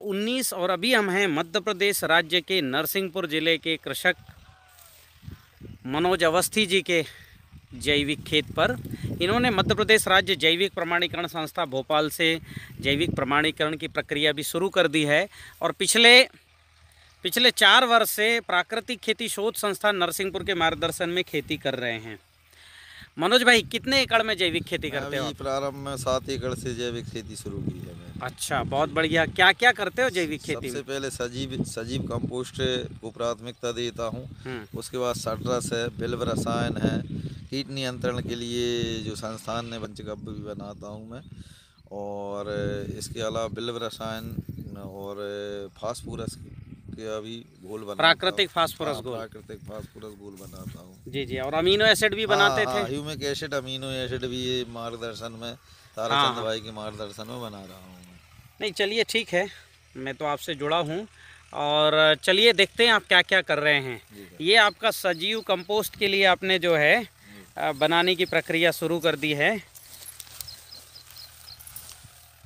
19 और अभी हम हैं मध्य प्रदेश राज्य के नरसिंहपुर जिले के कृषक मनोज अवस्थी जी के जैविक खेत पर। इन्होंने मध्य प्रदेश राज्य जैविक प्रमाणीकरण संस्था भोपाल से जैविक प्रमाणीकरण की प्रक्रिया भी शुरू कर दी है और पिछले 4 वर्ष से प्राकृतिक खेती शोध संस्थान नरसिंहपुर के मार्गदर्शन में खेती कर रहे हैं। मनोज भाई, कितने एकड़ में जैविक खेती करते हो? प्रारंभ में 7 एकड़ से जैविक खेती शुरू की है मैंने। अच्छा, बहुत बढ़िया। क्या क्या करते हो जैविक खेती में? सबसे पहले सजीव कंपोस्ट को प्राथमिकता देता हूँ। उसके बाद सटरस है, बिल्व रसायन है, कीट नियंत्रण के लिए जो संस्थान ने पंचगव्य भी बनाता हूँ मैं, और इसके अलावा बिल्व रसायन और फास्फोरस का भी घोल बनाता हूँ। प्राकृतिक फास्फोरस घोल बनाता हूँ। जी जी, और अमीनो एसिड भी बनाते थे? ह्यूमिक एसिड, अमीनो एसिड भी ये मार्गदर्शन में ताराचंद भाई के मार्गदर्शन में बना रहा हूँ। नहीं, चलिए ठीक है, मैं तो आपसे जुड़ा हूँ और चलिए देखते हैं आप क्या क्या कर रहे हैं। ये आपका सजीव कंपोस्ट के लिए आपने जो है बनाने की प्रक्रिया शुरू कर दी है।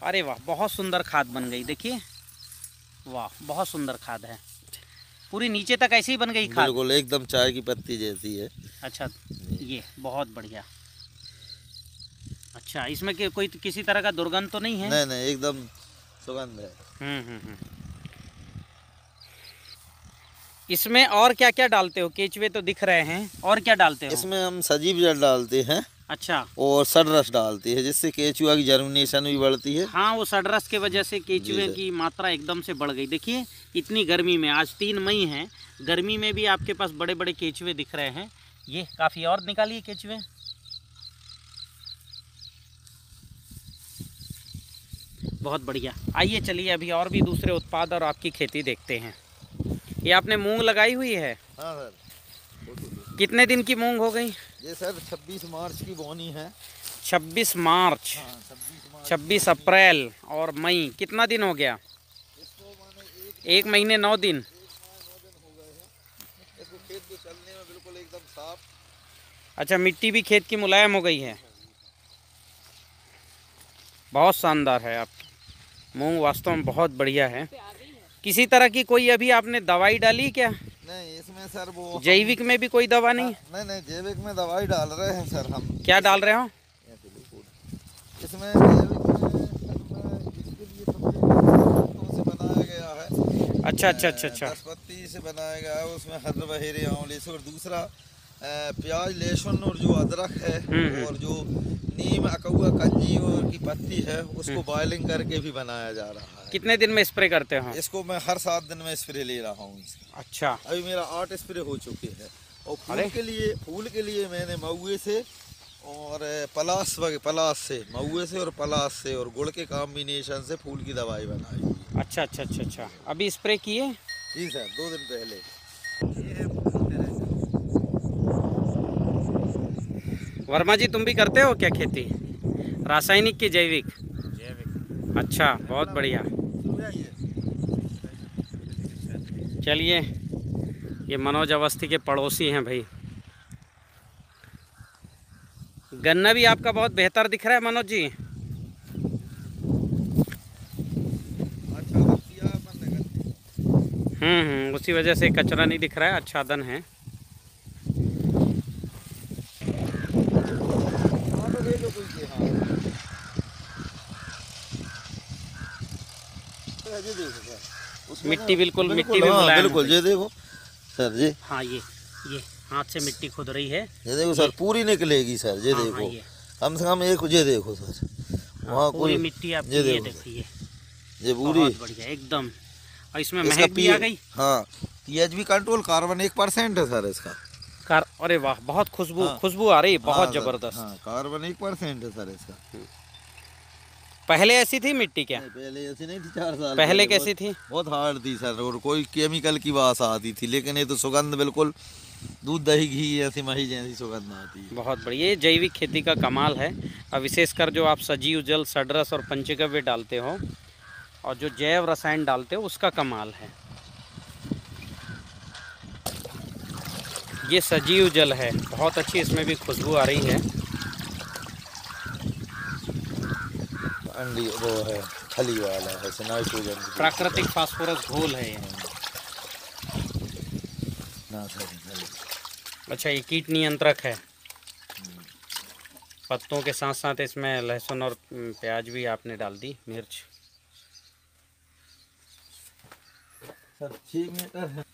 अरे वाह, बहुत सुंदर खाद बन गई। देखिए, वाह, बहुत सुंदर खाद है। पूरी नीचे तक ऐसी ही बन गई खाद? बिल्कुल, एकदम चाय की पत्ती जैसी है। अच्छा, ये बहुत बढ़िया। अच्छा, इसमें कोई किसी तरह का दुर्गंध तो नहीं है? नहीं नहीं, एकदम सुगंध है। इसमें और क्या क्या डालते हो? केचुए तो दिख रहे हैं, और क्या डालते हो? इसमें हम सजीव जल डालते हैं। अच्छा, और सड़रस डालते हैं, जिससे केचुआ की जर्मिनेशन भी बढ़ती है। हाँ, वो सड़रस के वजह से केचुए की मात्रा एकदम से बढ़ गई। देखिए, इतनी गर्मी में, आज 3 मई है, गर्मी में भी आपके पास बड़े बड़े केचुए दिख रहे हैं। ये काफ़ी और निकालिए केचुए। बहुत बढ़िया। आइए चलिए, अभी और भी दूसरे उत्पाद और आपकी खेती देखते हैं। ये आपने मूंग लगाई हुई है? हाँ सर। कितने दिन की मूंग हो गई? ये सर 26 मार्च की बोनी है। 26 मार्च, 26 अप्रैल और मई, कितना दिन हो गया? इसको 1 महीने 9 दिन। इसको खेत को चलने में बिल्कुल एकदम साफ। अच्छा, मिट्टी भी खेत की मुलायम हो गई है। बहुत शानदार है आपकी मूंग, वास्तव में बहुत बढ़िया है। किसी तरह की कोई अभी आपने दवाई डाली क्या? नहीं, इसमें सर वो जैविक में भी कोई दवा नहीं? नहीं, जैविक में दवाई डाल रहे हैं सर हम। क्या डाल रहे हो इसमें? जैविक में इसके लिए सबसे से बनाया गया है। अच्छा अच्छा अच्छा अच्छा, नाशपाती से बनाया गया है। उसमें हर बहेरे आंवले से, और दूसरा प्याज, लहसुन और जो अदरक है, और जो नीम, अकौआ, कंजी और की पत्ती है, उसको बॉइलिंग करके भी बनाया जा रहा है। कितने दिन में स्प्रे करते हो? इसको मैं हर 7 दिन में स्प्रे ले रहा हूँ। अच्छा, अभी मेरा 8 स्प्रे हो चुके हैं। और फूल के लिए मैंने महुए से और पलास से, महुए से और पलास से और गुड़ के कॉम्बिनेशन से फूल की दवाई बनाई। अच्छा अच्छा अच्छा अच्छा, अभी स्प्रे किए? जी सर, 2 दिन पहले। वर्मा जी, तुम भी करते हो क्या खेती? रासायनिक की जैविक? जैविक। अच्छा, बहुत बढ़िया। चलिए, ये मनोज अवस्थी के पड़ोसी हैं भाई। गन्ना भी आपका बहुत बेहतर दिख रहा है मनोज जी। उसी वजह से कचरा नहीं दिख रहा है, आच्छादन है। मिट्टी बिल्कुल मिट्टी भी मुलायम। बिल्कुल, ये देखो सर जी। हाँ, ये हाथ से मिट्टी खुद रही है। ये देखो सर, पूरी निकलेगी सर। ये देखो, कम से कम एक, ये देखो सर, वहाँ पूरी मिट्टी आपकी। ये देखिए, ये पूरी बढ़िया एकदम। और इसमें महक भी आ गई। हाँ, पीएच भी कंट्रोल, कार्बन 1% है सर इसका। अरे वाह, बहुत खुशबू आ रही, बहुत जबरदस्त। हाँ, कार्बन 1% है सर इसका। पहले ऐसी थी मिट्टी क्या? पहले ऐसी नहीं थी। 4 साल पहले कैसी थी? बहुत हार्ड थी सर, और कोई केमिकल की वास आती थी। लेकिन ये तो सुगंध बिल्कुल दूध, दही, घी ऐसी मही जैसी सुगंध आती है। बहुत बढ़िया, ये जैविक खेती का कमाल है। और विशेषकर जो आप सजीव जल, सड़रस और पंचगव्य डालते हो और जो जैव रसायन डालते हो, उसका कमाल है। ये सजीव जल है, बहुत अच्छी इसमें भी खुशबू आ रही है। अंडी वो है खली वाला है, नाइट्रोजन प्राकृतिक फास्फोरस घोल है ये। अच्छा, ये कीट नियंत्रक है। पत्तों के साथ साथ इसमें लहसुन और प्याज भी आपने डाल दी, मिर्च। सर 6 मीटर है।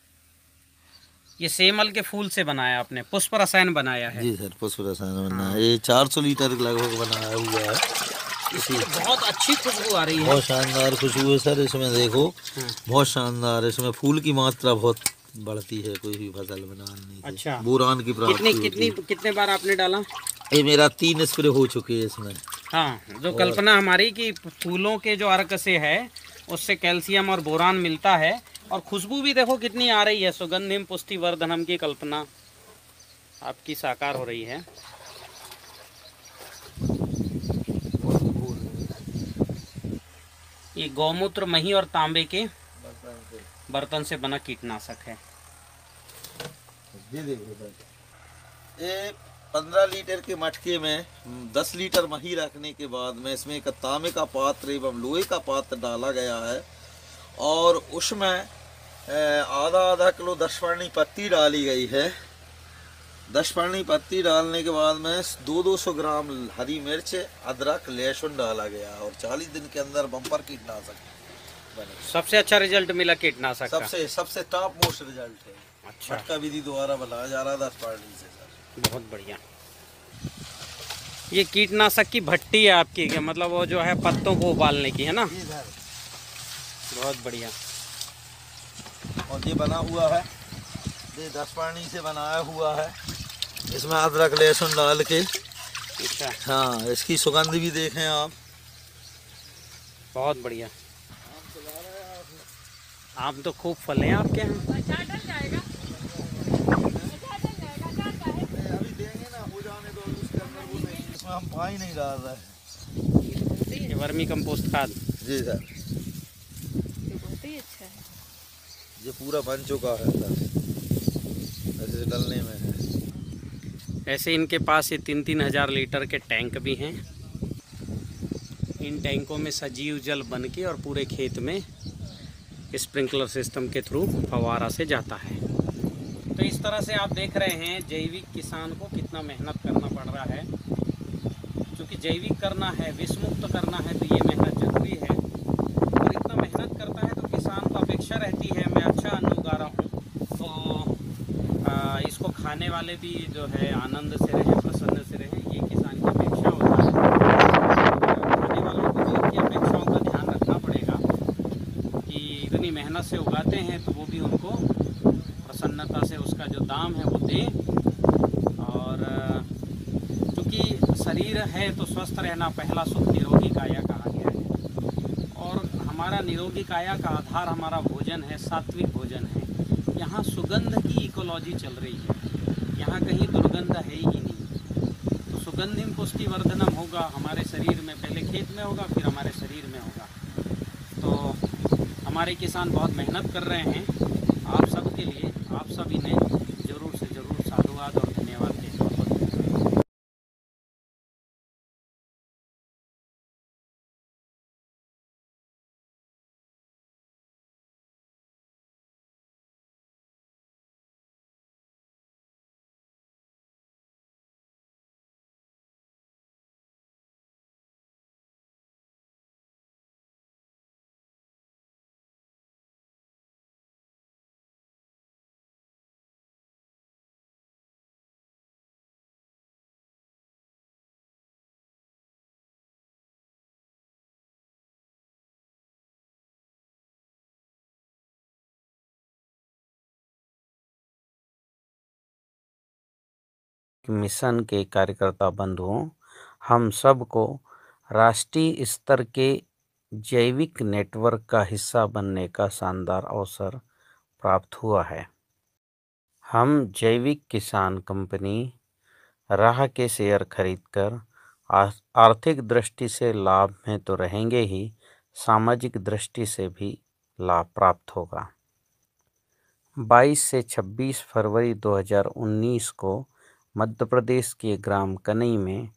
ये सेमल के फूल से बनाया आपने, पुष्प रसायन बनाया है? जी सर, पुष्प रसायन बनाया है। ये 400 लीटर लगभग बनाया हुआ है। इसकी बहुत अच्छी खुशबू आ रही है। बहुत शानदार खुशबू है सर इसमें, देखो बहुत शानदार। इसमें फूल की मात्रा बहुत बढ़ती है कोई भी फसल बनाने से। अच्छा, बोरान की प्राप्ति कितने बार आपने डाला? ये मेरा 3 स्प्रे हो चुके हैं इसमें। हाँ, जो कल्पना हमारी कि फूलों के जो अर्क से है उससे कैल्शियम और बोरान मिलता है, और खुशबू भी देखो कितनी आ रही है। सुगंधिम पुष्टिवर्धनम की कल्पना आपकी साकार हो रही है। ये गौमूत्र, मही और तांबे के बर्तन से बना कीटनाशक है। ये 15 लीटर के मटके में 10 लीटर मही रखने के बाद में इसमें एक तांबे का पात्र एवं लोहे का पात्र डाला गया है, और उसमें आधा किलो 10 फरनी पत्ती डाली गई है। 10 फरनी पत्ती डालने के बाद में 200 ग्राम हरी मिर्च, अदरक, लहसुन डाला गया, और 40 दिन के अंदर बम्पर कीटनाशक बने। सबसे अच्छा रिजल्ट मिला कीटनाशक का? सबसे टॉप मोस्ट रिजल्ट है। अच्छा, मटका विधि द्वारा बनाया जा रहा है 10 फरनी से सर। बहुत बढ़िया। ये कीटनाशक की भट्टी है आपकी, क्या मतलब वो जो है पत्तों को उबालने की है ना? बहुत बढ़िया। और ये बना हुआ है, ये 10 फरनी से बनाया हुआ है। इसमें अदरक लहसुन डाल के। अच्छा, हाँ, इसकी सुगंध भी देखें आप। बहुत बढ़िया। आम तो खूब फले हैं आपके यहाँ। अभी देंगे ना, हो जाने दो, उसके अंदर वो नहीं, इसमें हम पानी नहीं डाल रहे हैं। ये वर्मी कंपोस्ट खाद। जी सर, बहुत ही अच्छा है। ये पूरा बन चुका है सर, ऐसे डलने में है। ऐसे इनके पास ये 3-3 हज़ार लीटर के टैंक भी हैं। इन टैंकों में सजीव जल बन के और पूरे खेत में स्प्रिंकलर सिस्टम के थ्रू फवारा से जाता है। तो इस तरह से आप देख रहे हैं जैविक किसान को कितना मेहनत करना पड़ रहा है। क्योंकि जैविक करना है, विषमुक्त करना है, तो ये मेहनत जरूरी है। और इतना मेहनत करता है तो किसान को अपेक्षा रहती है मैं अच्छा अन्न उगा रहा हूँ तो इसको खाने वाले भी जो है आनंद से रहे, प्रसन्न से रहे, ये किसान की अपेक्षा होता है। खाने वालों को भी उनकी अपेक्षाओं का ध्यान रखना पड़ेगा कि इतनी मेहनत से उगाते हैं तो वो भी उनको प्रसन्नता से उसका जो दाम है वो दें। और चूँकि शरीर है तो स्वस्थ रहना पहला सुख निरोगी काया कहा गया है, और हमारा निरोगी काया का आधार हमारा भोजन है, सात्विक भोजन है। यहाँ सुगंध की इकोलॉजी चल रही है, यहाँ कहीं दुर्गंध है ही नहीं। तो सुगंधिम पुष्टिवर्धनम होगा हमारे शरीर में, पहले खेत में होगा फिर हमारे शरीर में होगा। तो हमारे किसान बहुत मेहनत कर रहे हैं। आप सब के लिए आप सभी ने ज़रूर से ज़रूर साधुवाद और धन्यवाद देना। मिशन के कार्यकर्ता बंधुओं, हम सबको राष्ट्रीय स्तर के जैविक नेटवर्क का हिस्सा बनने का शानदार अवसर प्राप्त हुआ है। हम जैविक किसान कंपनी राह के शेयर खरीदकर आर्थिक दृष्टि से लाभ में तो रहेंगे ही, सामाजिक दृष्टि से भी लाभ प्राप्त होगा। 22 से 26 फरवरी 2019 को मध्य प्रदेश के ग्राम कनई में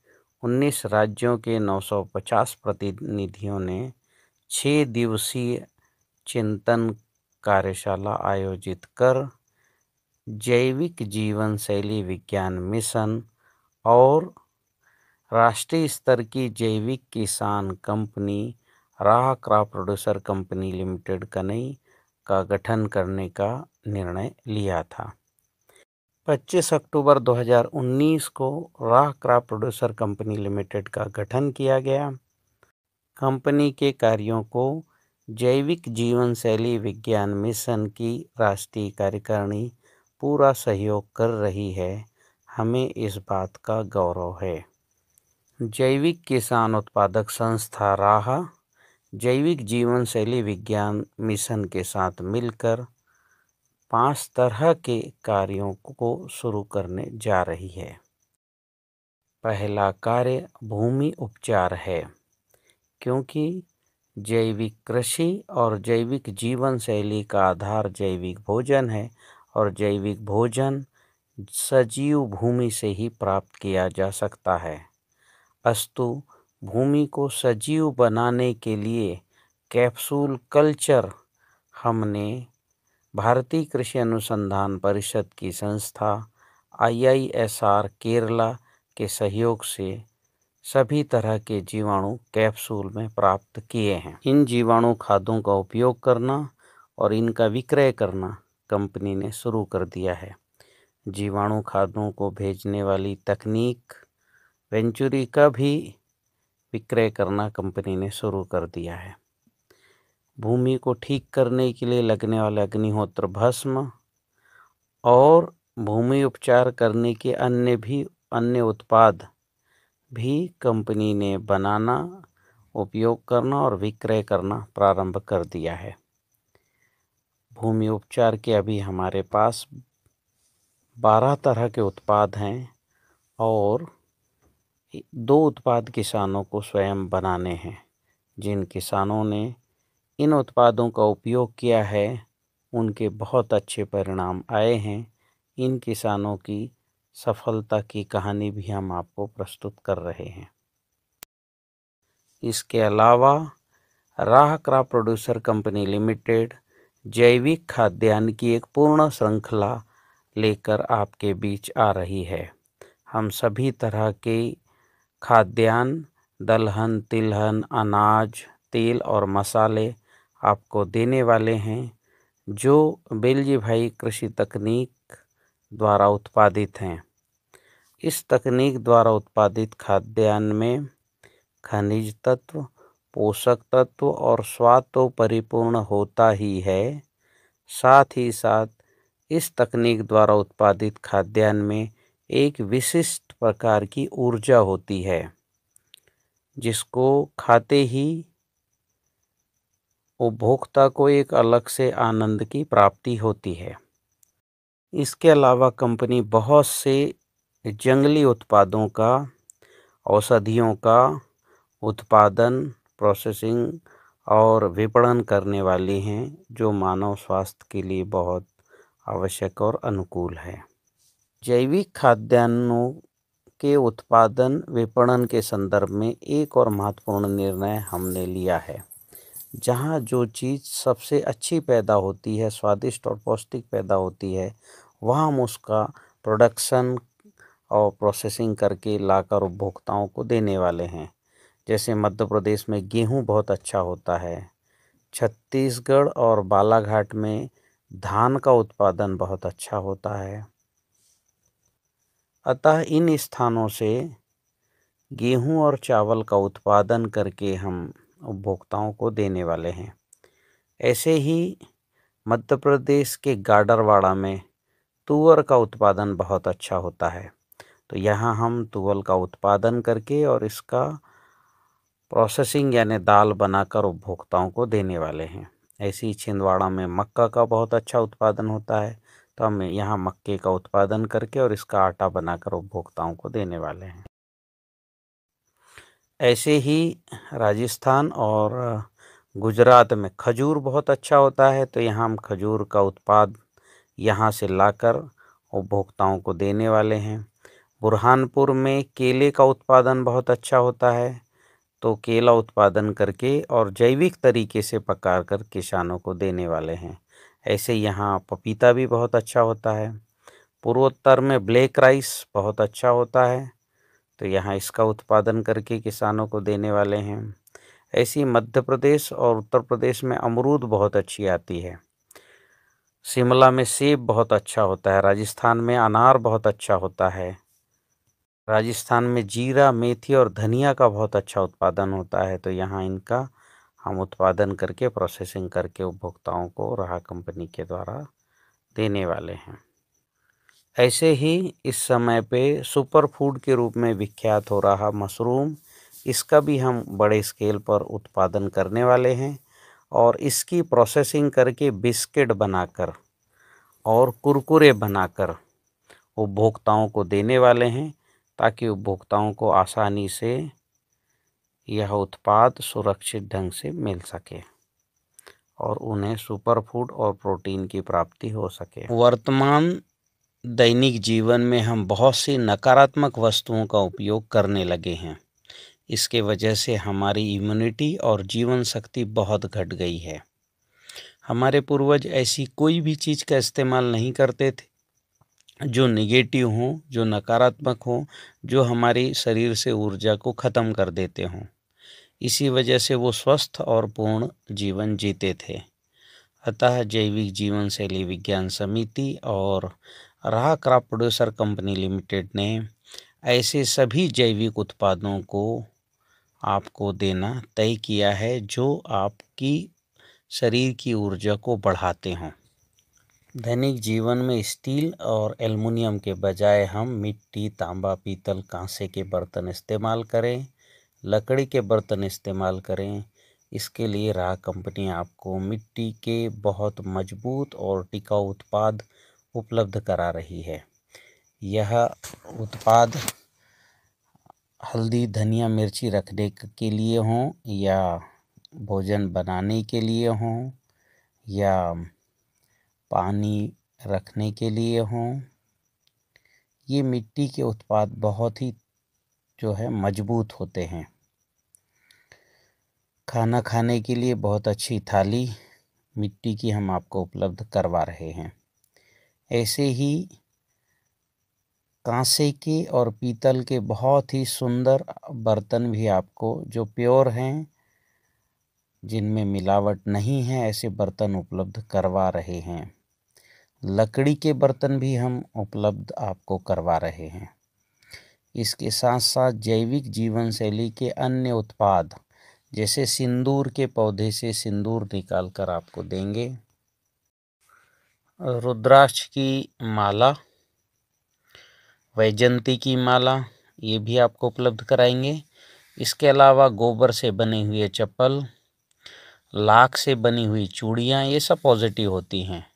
19 राज्यों के 950 प्रतिनिधियों ने 6 दिवसीय चिंतन कार्यशाला आयोजित कर जैविक जीवन शैली विज्ञान मिशन और राष्ट्रीय स्तर की जैविक किसान कंपनी राह क्रॉप प्रोड्यूसर कंपनी लिमिटेड कनई का गठन करने का निर्णय लिया था। 25 अक्टूबर 2019 को राह क्रॉप प्रोड्यूसर कंपनी लिमिटेड का गठन किया गया। कंपनी के कार्यों को जैविक जीवन शैली विज्ञान मिशन की राष्ट्रीय कार्यकारिणी पूरा सहयोग कर रही है। हमें इस बात का गौरव है। जैविक किसान उत्पादक संस्था राह जैविक जीवन शैली विज्ञान मिशन के साथ मिलकर 5 तरह के कार्यों को शुरू करने जा रही है। पहला कार्य भूमि उपचार है, क्योंकि जैविक कृषि और जैविक जीवन शैली का आधार जैविक भोजन है और जैविक भोजन सजीव भूमि से ही प्राप्त किया जा सकता है। अस्तु भूमि को सजीव बनाने के लिए कैप्सूल कल्चर हमने भारतीय कृषि अनुसंधान परिषद की संस्था IISR केरला के सहयोग से सभी तरह के जीवाणु कैप्सूल में प्राप्त किए हैं। इन जीवाणु खादों का उपयोग करना और इनका विक्रय करना कंपनी ने शुरू कर दिया है। जीवाणु खादों को भेजने वाली तकनीक वेंचुरी का भी विक्रय करना कंपनी ने शुरू कर दिया है। भूमि को ठीक करने के लिए लगने वाले अग्निहोत्र भस्म और भूमि उपचार करने के अन्य उत्पाद भी कंपनी ने बनाना, उपयोग करना और विक्रय करना प्रारंभ कर दिया है। भूमि उपचार के अभी हमारे पास 12 तरह के उत्पाद हैं और 2 उत्पाद किसानों को स्वयं बनाने हैं। जिन किसानों ने इन उत्पादों का उपयोग किया है उनके बहुत अच्छे परिणाम आए हैं। इन किसानों की सफलता की कहानी भी हम आपको प्रस्तुत कर रहे हैं। इसके अलावा राह क्रॉप प्रोड्यूसर कंपनी लिमिटेड जैविक खाद्यान्न की एक पूर्ण श्रृंखला लेकर आपके बीच आ रही है। हम सभी तरह के खाद्यान्न, दलहन, तिलहन, अनाज, तेल और मसाले आपको देने वाले हैं, जो बेलजी भाई कृषि तकनीक द्वारा उत्पादित हैं। इस तकनीक द्वारा उत्पादित खाद्यान्न में खनिज तत्व, पोषक तत्व और स्वाद तो परिपूर्ण होता ही है, साथ ही साथ इस तकनीक द्वारा उत्पादित खाद्यान्न में एक विशिष्ट प्रकार की ऊर्जा होती है, जिसको खाते ही उपभोक्ता को एक अलग से आनंद की प्राप्ति होती है। इसके अलावा कंपनी बहुत से जंगली उत्पादों का, औषधियों का उत्पादन, प्रोसेसिंग और विपणन करने वाली हैं, जो मानव स्वास्थ्य के लिए बहुत आवश्यक और अनुकूल है। जैविक खाद्यान्नों के उत्पादन विपणन के संदर्भ में एक और महत्वपूर्ण निर्णय हमने लिया है। जहाँ जो चीज़ सबसे अच्छी पैदा होती है, स्वादिष्ट और पौष्टिक पैदा होती है, वहाँ हम उसका प्रोडक्शन और प्रोसेसिंग करके लाकर उपभोक्ताओं को देने वाले हैं। जैसे मध्य प्रदेश में गेहूँ बहुत अच्छा होता है, छत्तीसगढ़ और बालाघाट में धान का उत्पादन बहुत अच्छा होता है। अतः इन स्थानों से गेहूं और चावल का उत्पादन करके हम उपभोक्ताओं को देने वाले हैं। ऐसे ही मध्य प्रदेश के गाडरवाड़ा में तुअर का उत्पादन बहुत अच्छा होता है, तो यहाँ हम तुअर का उत्पादन करके और इसका प्रोसेसिंग यानी दाल बनाकर उपभोक्ताओं को देने वाले हैं। ऐसे ही छिंदवाड़ा में मक्का का बहुत अच्छा उत्पादन होता है, तो हम यहाँ मक्के का उत्पादन करके और इसका आटा बनाकर उपभोक्ताओं को देने वाले हैं। ऐसे ही राजस्थान और गुजरात में खजूर बहुत अच्छा होता है, तो यहाँ हम खजूर का उत्पाद यहाँ से लाकर उपभोक्ताओं को देने वाले हैं। बुरहानपुर में केले का उत्पादन बहुत अच्छा होता है, तो केला उत्पादन करके और जैविक तरीके से पकाकर किसानों को देने वाले हैं। ऐसे यहाँ पपीता भी बहुत अच्छा होता है। पूर्वोत्तर में ब्लैक राइस बहुत अच्छा होता है, तो यहाँ इसका उत्पादन करके किसानों को देने वाले हैं। ऐसी मध्य प्रदेश और उत्तर प्रदेश में अमरूद बहुत अच्छी आती है। शिमला में सेब बहुत अच्छा होता है। राजस्थान में अनार बहुत अच्छा होता है। राजस्थान में जीरा, मेथी और धनिया का बहुत अच्छा उत्पादन होता है, तो यहाँ इनका हम उत्पादन करके प्रोसेसिंग करके उपभोक्ताओं को राहा कंपनी के द्वारा देने वाले हैं। ऐसे ही इस समय पे सुपर फूड के रूप में विख्यात हो रहा मशरूम, इसका भी हम बड़े स्केल पर उत्पादन करने वाले हैं और इसकी प्रोसेसिंग करके बिस्किट बनाकर और कुरकुरे बनाकर उपभोक्ताओं को देने वाले हैं, ताकि उपभोक्ताओं को आसानी से यह उत्पाद सुरक्षित ढंग से मिल सके और उन्हें सुपर फूड और प्रोटीन की प्राप्ति हो सके। वर्तमान दैनिक जीवन में हम बहुत सी नकारात्मक वस्तुओं का उपयोग करने लगे हैं। इसके वजह से हमारी इम्यूनिटी और जीवन शक्ति बहुत घट गई है। हमारे पूर्वज ऐसी कोई भी चीज़ का इस्तेमाल नहीं करते थे जो नेगेटिव हो, जो नकारात्मक हो, जो हमारी शरीर से ऊर्जा को ख़त्म कर देते हों। इसी वजह से वो स्वस्थ और पूर्ण जीवन जीते थे। अतः जैविक जीवन शैली विज्ञान समिति और राहा क्रॉप प्रोड्यूसर कंपनी लिमिटेड ने ऐसे सभी जैविक उत्पादों को आपको देना तय किया है जो आपकी शरीर की ऊर्जा को बढ़ाते हों। दैनिक जीवन में स्टील और एल्युमिनियम के बजाय हम मिट्टी, तांबा, पीतल, कांसे के बर्तन इस्तेमाल करें, लकड़ी के बर्तन इस्तेमाल करें। इसके लिए राहा कंपनी आपको मिट्टी के बहुत मजबूत और टिकाऊ उत्पाद उपलब्ध करा रही है। यह उत्पाद हल्दी, धनिया, मिर्ची रखने के लिए हों या भोजन बनाने के लिए हों या पानी रखने के लिए हों, ये मिट्टी के उत्पाद बहुत ही जो है मजबूत होते हैं। खाना खाने के लिए बहुत अच्छी थाली मिट्टी की हम आपको उपलब्ध करवा रहे हैं। ऐसे ही कांसे के और पीतल के बहुत ही सुंदर बर्तन भी आपको जो प्योर हैं, जिनमें मिलावट नहीं है, ऐसे बर्तन उपलब्ध करवा रहे हैं। लकड़ी के बर्तन भी हम उपलब्ध आपको करवा रहे हैं। इसके साथ साथ जैविक जीवन शैली के अन्य उत्पाद जैसे सिंदूर के पौधे से सिंदूर निकाल कर आपको देंगे, रुद्राक्ष की माला, वैजंती की माला, ये भी आपको उपलब्ध कराएंगे। इसके अलावा गोबर से बने हुए चप्पल, लाख से बनी हुई चूड़ियाँ, ये सब पॉजिटिव होती हैं।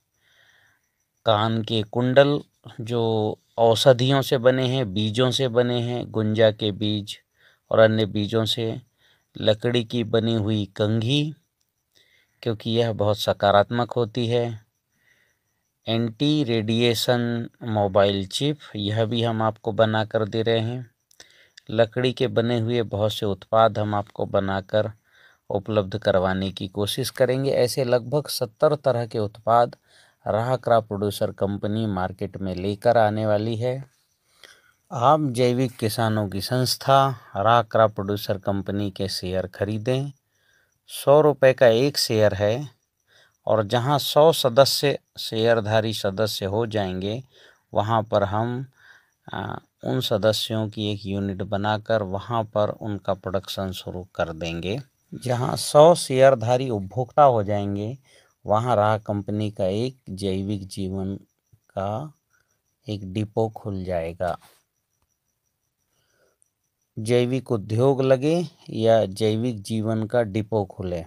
कान के कुंडल जो औषधियों से बने हैं, बीजों से बने हैं, गुंजा के बीज और अन्य बीजों से, लकड़ी की बनी हुई कंघी क्योंकि यह बहुत सकारात्मक होती है। एंटी रेडिएशन मोबाइल चिप, यह भी हम आपको बना कर दे रहे हैं। लकड़ी के बने हुए बहुत से उत्पाद हम आपको बनाकर उपलब्ध करवाने की कोशिश करेंगे। ऐसे लगभग 70 तरह के उत्पाद राहा क्रॉप प्रोड्यूसर कंपनी मार्केट में लेकर आने वाली है। आप जैविक किसानों की संस्था राहा क्रॉप प्रोड्यूसर कंपनी के शेयर खरीदें। 100 रुपये का एक शेयर है और जहां 100 सदस्य शेयरधारी सदस्य हो जाएंगे, वहां पर हम उन सदस्यों की एक यूनिट बनाकर वहां पर उनका प्रोडक्शन शुरू कर देंगे। जहां 100 शेयरधारी उपभोक्ता हो जाएंगे, वहां राहा कंपनी का एक जैविक जीवन का एक डिपो खुल जाएगा। जैविक उद्योग लगे या जैविक जीवन का डिपो खुले,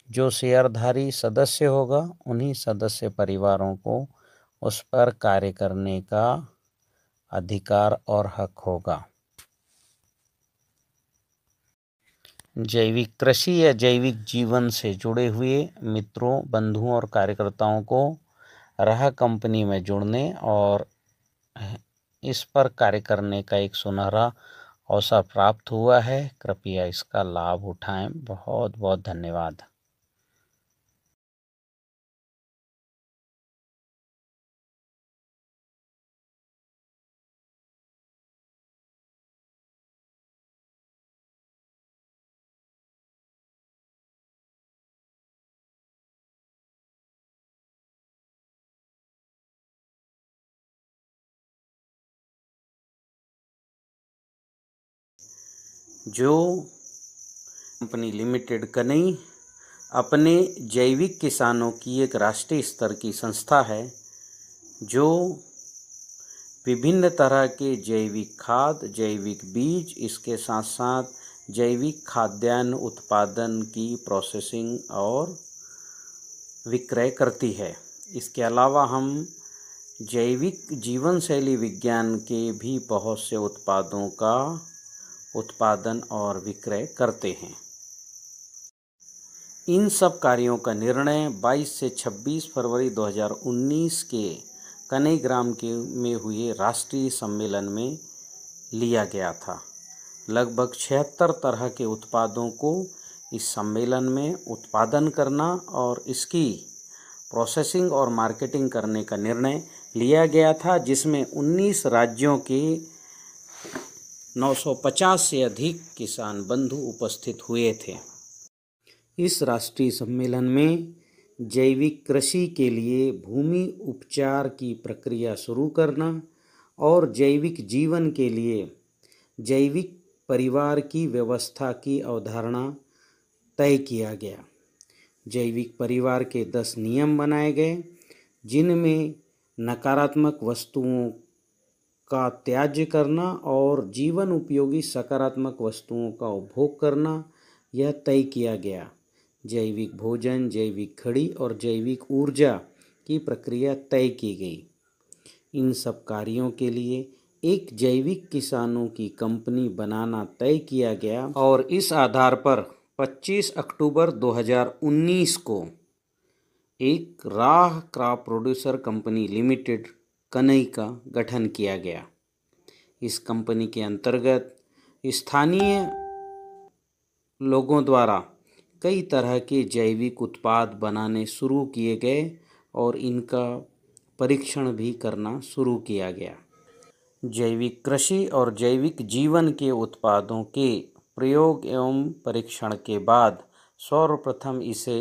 जो शेयरधारी सदस्य होगा उन्हीं सदस्य परिवारों को उस पर कार्य करने का अधिकार और हक होगा। जैविक कृषि या जैविक जीवन से जुड़े हुए मित्रों, बंधुओं और कार्यकर्ताओं को राहा कंपनी में जुड़ने और इस पर कार्य करने का एक सुनहरा अवसर प्राप्त हुआ है। कृपया इसका लाभ उठाएं। बहुत बहुत धन्यवाद। जो कंपनी लिमिटेड कनई अपने जैविक किसानों की एक राष्ट्रीय स्तर की संस्था है, जो विभिन्न तरह के जैविक खाद, जैविक बीज, इसके साथ साथ जैविक खाद्यान्न उत्पादन की प्रोसेसिंग और विक्रय करती है। इसके अलावा हम जैविक जीवन शैली विज्ञान के भी बहुत से उत्पादों का उत्पादन और विक्रय करते हैं। इन सब कार्यों का निर्णय 22 से 26 फरवरी 2019 के कनई ग्राम में हुए राष्ट्रीय सम्मेलन में लिया गया था। लगभग 76 तरह के उत्पादों को इस सम्मेलन में उत्पादन करना और इसकी प्रोसेसिंग और मार्केटिंग करने का निर्णय लिया गया था, जिसमें 19 राज्यों के 950 से अधिक किसान बंधु उपस्थित हुए थे। इस राष्ट्रीय सम्मेलन में जैविक कृषि के लिए भूमि उपचार की प्रक्रिया शुरू करना और जैविक जीवन के लिए जैविक परिवार की व्यवस्था की अवधारणा तय किया गया। जैविक परिवार के 10 नियम बनाए गए, जिनमें नकारात्मक वस्तुओं का त्याज्य करना और जीवन उपयोगी सकारात्मक वस्तुओं का उपभोग करना यह तय किया गया। जैविक भोजन, जैविक खड़ी और जैविक ऊर्जा की प्रक्रिया तय की गई। इन सब कार्यों के लिए एक जैविक किसानों की कंपनी बनाना तय किया गया और इस आधार पर 25 अक्टूबर 2019 को एक राह क्रॉप प्रोड्यूसर कंपनी लिमिटेड कनई का गठन किया गया। इस कंपनी के अंतर्गत स्थानीय लोगों द्वारा कई तरह के जैविक उत्पाद बनाने शुरू किए गए और इनका परीक्षण भी करना शुरू किया गया। जैविक कृषि और जैविक जीवन के उत्पादों के प्रयोग एवं परीक्षण के बाद सर्वप्रथम इसे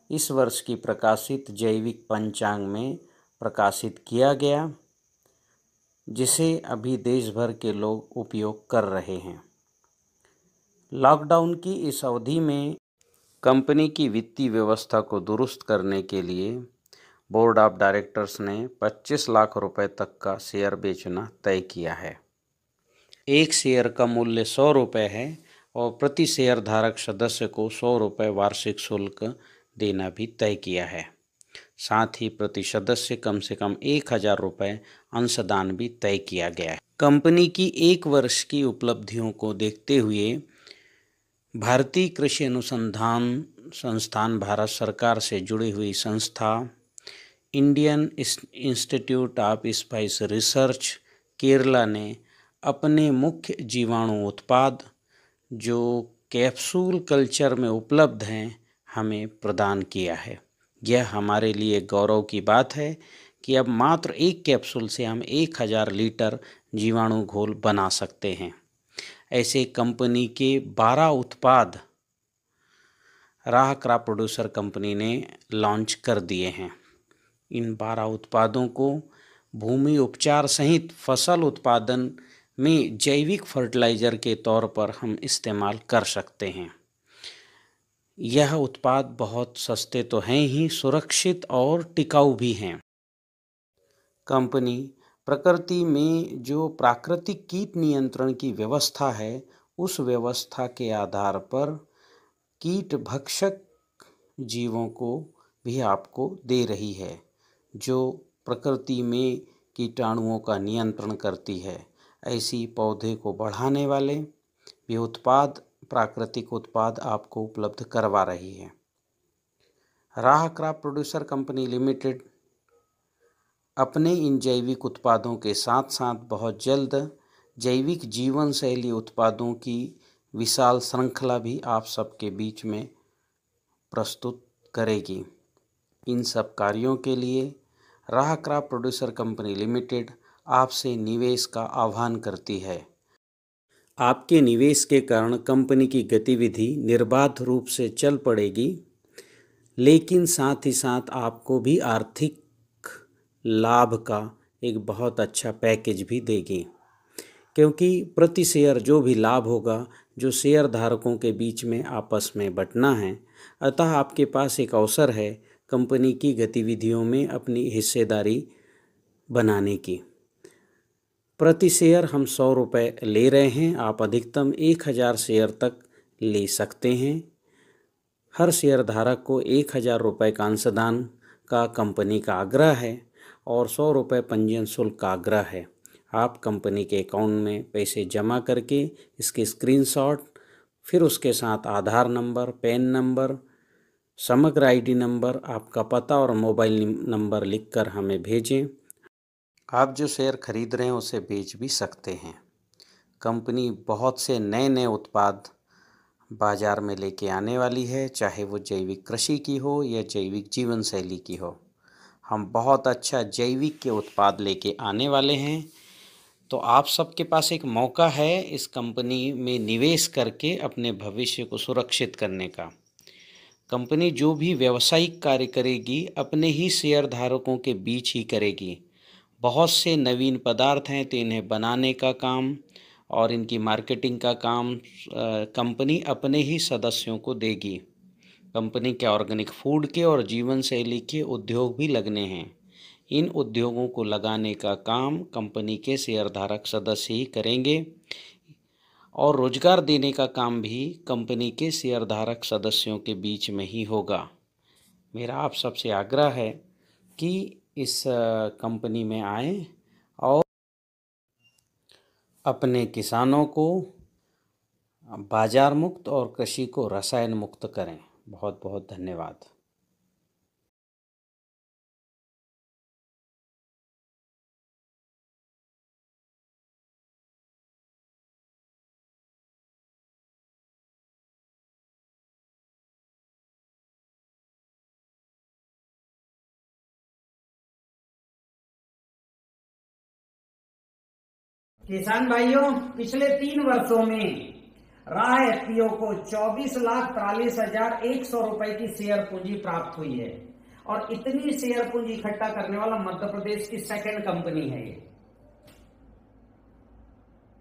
इस वर्ष की प्रकाशित जैविक पंचांग में प्रकाशित किया गया, जिसे अभी देश भर के लोग उपयोग कर रहे हैं। लॉकडाउन की इस अवधि में कंपनी की वित्तीय व्यवस्था को दुरुस्त करने के लिए बोर्ड ऑफ डायरेक्टर्स ने 25 लाख रुपए तक का शेयर बेचना तय किया है। एक शेयर का मूल्य 100 रुपये है और प्रति शेयर धारक सदस्य को 100 रुपये वार्षिक शुल्क देना भी तय किया है। साथ ही प्रति सदस्य कम से कम 1000 रुपये अंशदान भी तय किया गया है। कंपनी की 1 वर्ष की उपलब्धियों को देखते हुए भारतीय कृषि अनुसंधान संस्थान भारत सरकार से जुड़ी हुई संस्था Indian institute of spice research Kerala ने अपने मुख्य जीवाणु उत्पाद जो कैप्सूल कल्चर में उपलब्ध हैं हमें प्रदान किया है। यह हमारे लिए गौरव की बात है कि अब मात्र एक कैप्सूल से हम 1000 लीटर जीवाणु घोल बना सकते हैं। ऐसे कंपनी के 12 उत्पाद राह क्रॉप प्रोड्यूसर कंपनी ने लॉन्च कर दिए हैं। इन 12 उत्पादों को भूमि उपचार सहित फसल उत्पादन में जैविक फर्टिलाइज़र के तौर पर हम इस्तेमाल कर सकते हैं। यह उत्पाद बहुत सस्ते तो हैं ही, सुरक्षित और टिकाऊ भी हैं। कंपनी प्रकृति में जो प्राकृतिक कीट नियंत्रण की व्यवस्था है, उस व्यवस्था के आधार पर कीट भक्षक जीवों को भी आपको दे रही है, जो प्रकृति में कीटाणुओं का नियंत्रण करती है। ऐसी पौधे को बढ़ाने वाले भी उत्पाद, प्राकृतिक उत्पाद आपको उपलब्ध करवा रही है। राह क्रॉप प्रोड्यूसर कंपनी लिमिटेड अपने इन जैविक उत्पादों के साथ साथ बहुत जल्द जैविक जीवन शैली उत्पादों की विशाल श्रृंखला भी आप सबके बीच में प्रस्तुत करेगी। इन सब कार्यों के लिए राह क्राफ्ट प्रोड्यूसर कंपनी लिमिटेड आपसे निवेश का आह्वान करती है। आपके निवेश के कारण कंपनी की गतिविधि निर्बाध रूप से चल पड़ेगी, लेकिन साथ ही साथ आपको भी आर्थिक लाभ का एक बहुत अच्छा पैकेज भी देगी, क्योंकि प्रति शेयर जो भी लाभ होगा जो शेयर धारकों के बीच में आपस में बंटना है। अतः आपके पास एक अवसर है कंपनी की गतिविधियों में अपनी हिस्सेदारी बनाने की। प्रति शेयर हम 100 रुपये ले रहे हैं। आप अधिकतम 1000 शेयर तक ले सकते हैं। हर शेयर धारक को 1000 रुपये का अंशदान का कंपनी का आग्रह है और 100 रुपये पंजीयन शुल्क का आग्रह है। आप कंपनी के अकाउंट में पैसे जमा करके इसके स्क्रीनशॉट, फिर उसके साथ आधार नंबर, पैन नंबर, समग्र आईडी नंबर, आपका पता और मोबाइल नंबर लिखकर हमें भेजें। आप जो शेयर खरीद रहे हैं उसे बेच भी सकते हैं। कंपनी बहुत से नए नए उत्पाद बाज़ार में लेके आने वाली है, चाहे वो जैविक कृषि की हो या जैविक जीवन शैली की हो। हम बहुत अच्छा जैविक के उत्पाद लेके आने वाले हैं। तो आप सबके पास एक मौका है इस कंपनी में निवेश करके अपने भविष्य को सुरक्षित करने का। कंपनी जो भी व्यावसायिक कार्य करेगी अपने ही शेयर धारकों के बीच ही करेगी। बहुत से नवीन पदार्थ हैं तो इन्हें बनाने का काम और इनकी मार्केटिंग का काम कंपनी अपने ही सदस्यों को देगी। कंपनी के ऑर्गेनिक फूड के और जीवन शैली के उद्योग भी लगने हैं। इन उद्योगों को लगाने का काम कंपनी के शेयरधारक सदस्य ही करेंगे और रोजगार देने का काम भी कंपनी के शेयरधारक सदस्यों के बीच में ही होगा। मेरा आप सबसे आग्रह है कि इस कंपनी में आएं और अपने किसानों को बाजार मुक्त और कृषि को रसायन मुक्त करें। बहुत बहुत धन्यवाद। किसान भाइयों, पिछले 3 वर्षों में राह एफपीओ को 24,43,100 रुपए की शेयर पूंजी प्राप्त हुई है और इतनी शेयर पूंजी इकट्ठा करने वाला मध्य प्रदेश की सेकंड कंपनी है ये।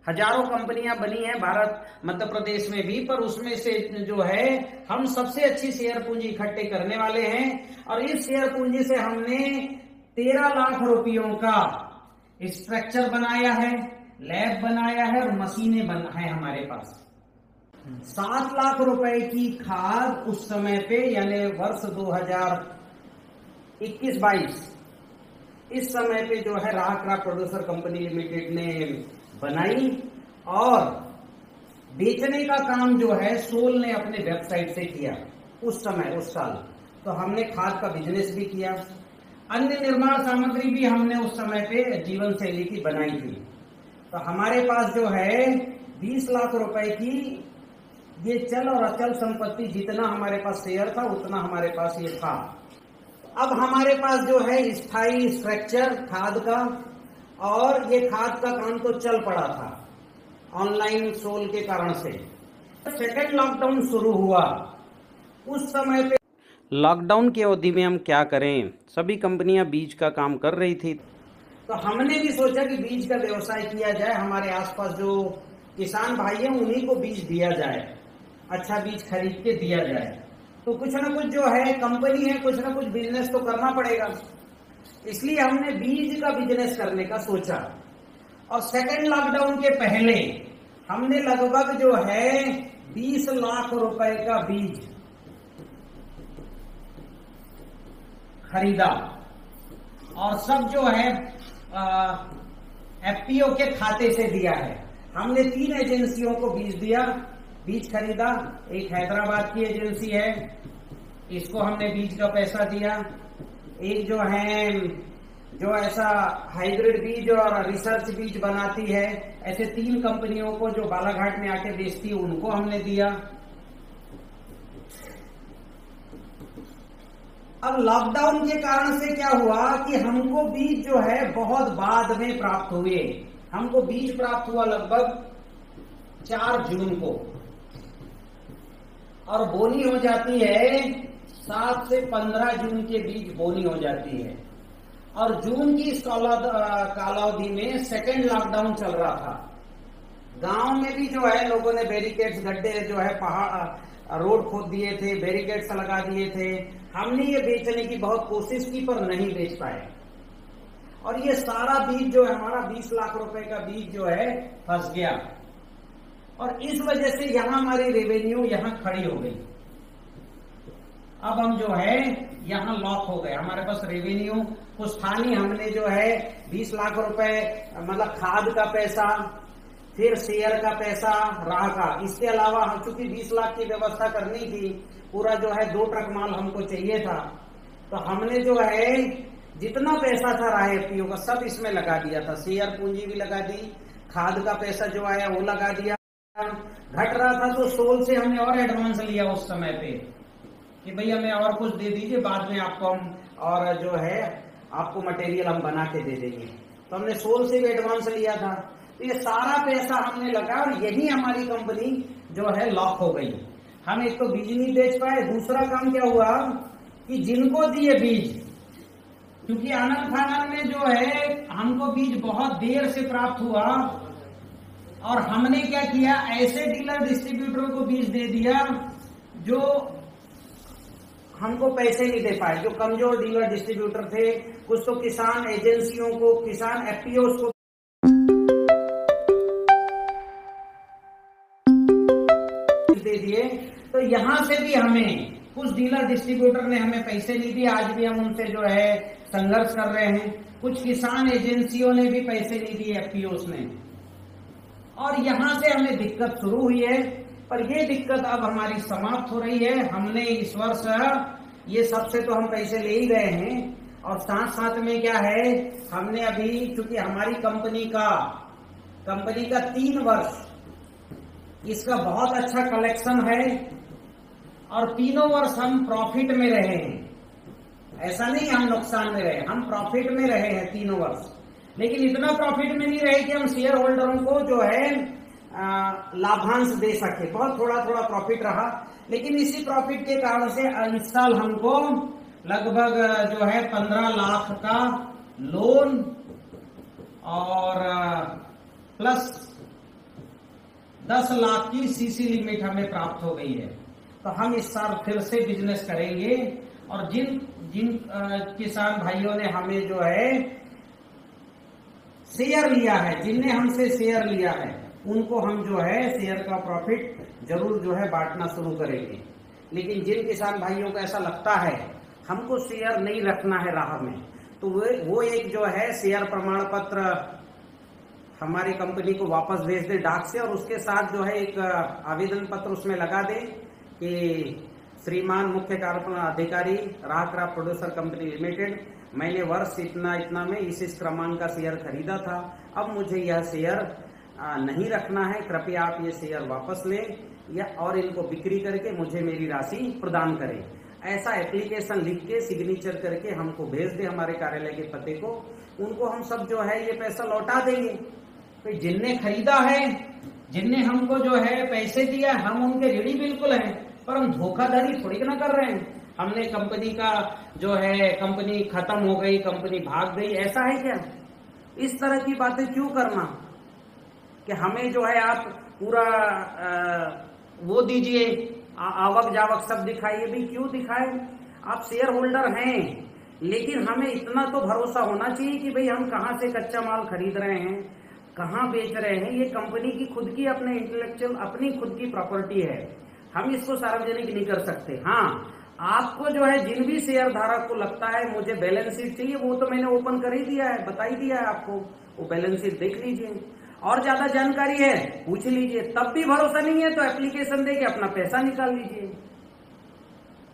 हजारों कंपनियां बनी हैं भारत मध्य प्रदेश में भी, पर उसमें से जो है हम सबसे अच्छी शेयर पूंजी इकट्ठे करने वाले हैं और इस शेयर पूंजी से हमने 13 लाख रुपयों का स्ट्रक्चर बनाया है, लैब बनाया है और मशीनें बना है हमारे पास। 7 लाख रुपए की खाद उस समय पे यानी वर्ष 2021-22 इस समय पे जो है राह क्राफ्ट प्रोड्यूसर कंपनी लिमिटेड ने बनाई और बेचने का काम जो है सोल ने अपने वेबसाइट से किया उस समय, उस साल। तो हमने खाद का बिजनेस भी किया, अन्य निर्माण सामग्री भी हमने उस समय पे जीवन शैली की बनाई थी। तो हमारे पास जो है 20 लाख रुपए की ये चल और अचल संपत्ति, जितना हमारे पास शेयर था उतना हमारे पास ये था। अब हमारे पास जो है स्थायी स्ट्रक्चर खाद का, और ये खाद का काम तो चल पड़ा था ऑनलाइन सोल के कारण से। सेकेंड लॉकडाउन शुरू हुआ उस समय पे। लॉकडाउन की अवधि में हम क्या करें? सभी कंपनियां बीज का काम कर रही थी, तो हमने भी सोचा कि बीज का व्यवसाय किया जाए। हमारे आसपास जो किसान भाई हैं उन्हीं को बीज दिया जाए, अच्छा बीज खरीद के दिया जाए। तो कुछ ना कुछ जो है कंपनी है, कुछ ना कुछ बिजनेस तो करना पड़ेगा, इसलिए हमने बीज का बिजनेस करने का सोचा। और सेकेंड लॉकडाउन के पहले हमने लगभग जो है 20 लाख रुपए का बीज खरीदा और सब जो है एफपीओ के खाते से दिया है। हमने 3 एजेंसियों को बीज दिया, बीज खरीदा। एक हैदराबाद की एजेंसी है, इसको हमने बीज का पैसा दिया। एक जो है जो ऐसा हाइब्रिड बीज और रिसर्च बीज बनाती है, ऐसे 3 कंपनियों को जो बालाघाट में आके बेचती है उनको हमने दिया। अब लॉकडाउन के कारण से क्या हुआ कि हमको बीज जो है बहुत बाद में प्राप्त हुए। हमको बीज प्राप्त हुआ लगभग 4 जून को, और बोनी हो जाती है 7 से 15 जून के बीच बोनी हो जाती है। और जून की इस कालावधि में सेकेंड लॉकडाउन चल रहा था। गांव में भी जो है लोगों ने बैरिकेड्स, गड्ढे जो है पहाड़ रोड खोद दिए थे, बैरिकेड्स लगा दिए थे। हमने ये बेचने की बहुत कोशिश की पर नहीं बेच पाए, और ये सारा बीज जो है हमारा 20 लाख रुपए का बीज जो है फंस गया, और इस वजह से यहां हमारी रेवेन्यू यहां खड़ी हो गई। अब हम जो है यहां लॉक हो गए, हमारे पास रेवेन्यू कुछ था नहीं। हमने जो है 20 लाख रुपए मतलब खाद का पैसा, फिर शेयर का पैसा राह का, इसके अलावा हम चूंकि 20 लाख की व्यवस्था करनी थी, पूरा जो है 2 ट्रक माल हमको चाहिए था, तो हमने जो है जितना पैसा था राह एफपीओ का सब इसमें लगा दिया था। शेयर पूंजी भी लगा दी, खाद का पैसा जो आया वो लगा दिया। घट रहा था तो सोल से हमने और एडवांस लिया उस समय पे कि भाई हमें और कुछ दे दीजिए, बाद में आपको हम और जो है आपको मटेरियल हम बना के दे देंगे। तो हमने सोल से भी एडवांस लिया था। तो ये सारा पैसा हमने लगा, और यही हमारी कंपनी जो है लॉक हो गई। हम एक तो बीज नहीं बेच पाए, दूसरा काम क्या हुआ कि जिनको दिए बीज, क्योंकि आनंद फानन में जो है हमको बीज बहुत देर से प्राप्त हुआ, और हमने क्या किया, ऐसे डीलर डिस्ट्रीब्यूटरों को बीज दे दिया जो हमको पैसे नहीं दे पाए, जो कमजोर डीलर डिस्ट्रीब्यूटर थे। कुछ तो किसान एजेंसियों को, किसान एफपीओ को दे दिए। तो यहां से भी हमें कुछ डीलर डिस्ट्रीब्यूटर ने हमें पैसे नहीं दिए, आज भी हम उनसे जो है संघर्ष कर रहे हैं। कुछ किसान एजेंसियों ने भी पैसे नहीं दिए एफपीओस ने, और यहां से हमें दिक्कत शुरू हुई है। पर ये दिक्कत अब हमारी समाप्त हो रही है। हमने इस वर्ष ये सबसे तो हम पैसे ले ही गए हैं, और साथ साथ में क्या है, हमने अभी चूंकि हमारी कंपनी का 3 वर्ष इसका बहुत अच्छा कलेक्शन है, और तीनों वर्ष हम प्रॉफिट में रहे हैं। ऐसा नहीं हम नुकसान में रहे, हम प्रॉफिट में रहे हैं तीनों वर्ष। लेकिन इतना प्रॉफिट में नहीं रहे कि हम शेयर होल्डरों को जो है लाभांश दे सके। बहुत थोड़ा थोड़ा प्रॉफिट रहा, लेकिन इसी प्रॉफिट के कारण से इस साल हमको लगभग जो है 15 लाख का लोन और प्लस 10 लाख की सीसी लिमिट हमें प्राप्त हो गई है। तो हम इस साल फिर से बिजनेस करेंगे, और जिन किसान भाइयों ने हमें जो है शेयर लिया है, जिनने हमसे शेयर लिया है, उनको हम जो है शेयर का प्रॉफिट जरूर जो है बांटना शुरू करेंगे। लेकिन जिन किसान भाइयों को ऐसा लगता है हमको शेयर नहीं रखना है राह में, तो वो एक जो है शेयर प्रमाण पत्र हमारी कंपनी को वापस भेज दे डाक से, और उसके साथ जो है एक आवेदन पत्र उसमें लगा दे कि श्रीमान मुख्य कार्यपालन अधिकारी राह क्रॉप प्रोड्यूसर कंपनी लिमिटेड, मैंने वर्ष इतना में इस क्रमांक का शेयर खरीदा था, अब मुझे यह शेयर नहीं रखना है, कृपया आप ये शेयर वापस लें या और इनको बिक्री करके मुझे मेरी राशि प्रदान करें। ऐसा एप्लीकेशन लिख के सिग्नेचर करके हमको भेज दे हमारे कार्यालय के पते को, उनको हम सब जो है ये पैसा लौटा देंगे। तो जिनने खरीदा है, जिनने हमको जो है पैसे दिया, हम उनके ऋणी बिल्कुल हैं, पर हम धोखाधड़ी थोड़ी ना कर रहे हैं। हमने कंपनी का जो है कंपनी खत्म हो गई, कंपनी भाग गई, ऐसा है क्या? इस तरह की बातें क्यों करना कि हमें जो है आप पूरा वो दीजिए, आवक जावक सब दिखाइए। भी क्यों दिखाए? आप शेयर होल्डर हैं, लेकिन हमें इतना तो भरोसा होना चाहिए कि भाई हम कहाँ से कच्चा माल खरीद रहे हैं, कहाँ बेच रहे हैं। ये कंपनी की खुद की अपने इंटेलेक्चुअल अपनी खुद की प्रॉपर्टी है, हम इसको सार्वजनिक नहीं कर सकते। हाँ, आपको जो है जिन भी शेयर धारक को लगता है मुझे बैलेंस शीट चाहिए, वो तो मैंने ओपन कर ही दिया है, बता ही दिया है आपको, वो बैलेंस शीट देख लीजिए। और ज्यादा जानकारी है पूछ लीजिए, तब भी भरोसा नहीं है तो एप्लीकेशन दे के अपना पैसा निकाल लीजिए।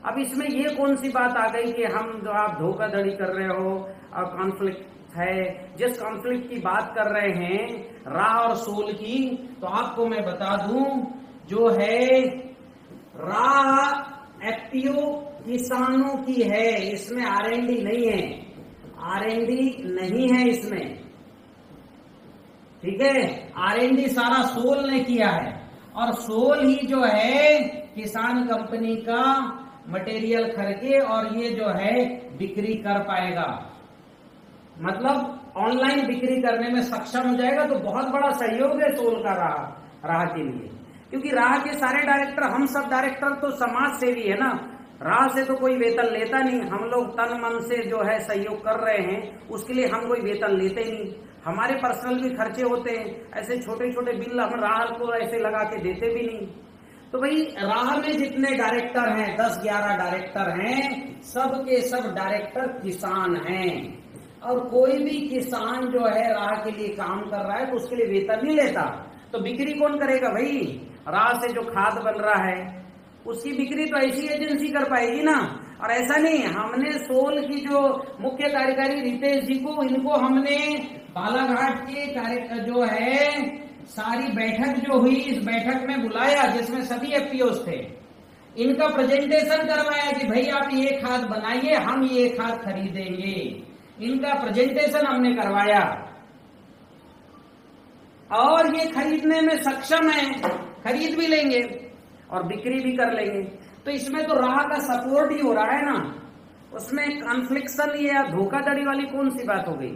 अब इसमें ये कौन सी बात आ गई कि हम जो आप धोखाधड़ी कर रहे हो और कॉन्फ्लिक्ट है, जिस कॉन्फ्लिक्ट की बात कर रहे हैं राह और सोल की, तो आपको मैं बता दूं जो है राह एफपीओ किसानों की है, इसमें आरएनडी नहीं है, आरएनडी नहीं है इसमें, ठीक है। आरएनडी सारा सोल ने किया है और सोल ही जो है किसान कंपनी का मटेरियल खरीदे और ये जो है बिक्री कर पाएगा, मतलब ऑनलाइन बिक्री करने में सक्षम हो जाएगा। तो बहुत बड़ा सहयोग है सोल का राह के लिए, क्योंकि राह के सारे डायरेक्टर, हम सब डायरेक्टर तो समाज सेवी है ना, राह से तो कोई वेतन लेता नहीं, हम लोग तन मन से जो है सहयोग कर रहे हैं, उसके लिए हम कोई वेतन लेते नहीं, हमारे पर्सनल भी खर्चे होते हैं, ऐसे छोटे छोटे बिल हम राह को ऐसे लगा के देते भी नहीं। तो भाई राह में जितने डायरेक्टर हैं, 10-11 डायरेक्टर हैं, सब के सब डायरेक्टर किसान हैं, और कोई भी किसान जो है राह के लिए काम कर रहा है तो उसके लिए वेतन नहीं लेता। तो बिक्री कौन करेगा भाई? राह से जो खाद बन रहा है उसकी बिक्री तो ऐसी एजेंसी कर पाएगी ना। और ऐसा नहीं, हमने सोल की जो मुख्य कार्यकारी रितेश जी को, इनको हमने बालाघाट के जो है सारी बैठक जो हुई, इस बैठक में बुलाया जिसमें सभी एफपीओस थे, इनका प्रेजेंटेशन करवाया कि भाई आप ये खाद बनाइए, हम ये खाद खरीदेंगे, इनका प्रेजेंटेशन हमने करवाया और ये खरीदने में सक्षम है, खरीद भी लेंगे और बिक्री भी कर लेंगे। तो इसमें तो राह का सपोर्ट ही हो रहा है ना, उसमें कॉन्फ्लिक्शन या धोखाधड़ी वाली कौन सी बात हो गई?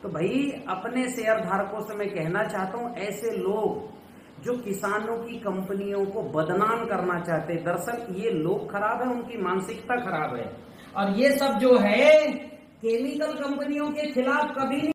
तो भाई अपने शेयर धारकों से मैं कहना चाहता हूं, ऐसे लोग जो किसानों की कंपनियों को बदनाम करना चाहते, दरअसल ये लोग खराब है, उनकी मानसिकता खराब है। और ये सब जो है केमिकल कंपनियों के खिलाफ कभी नहीं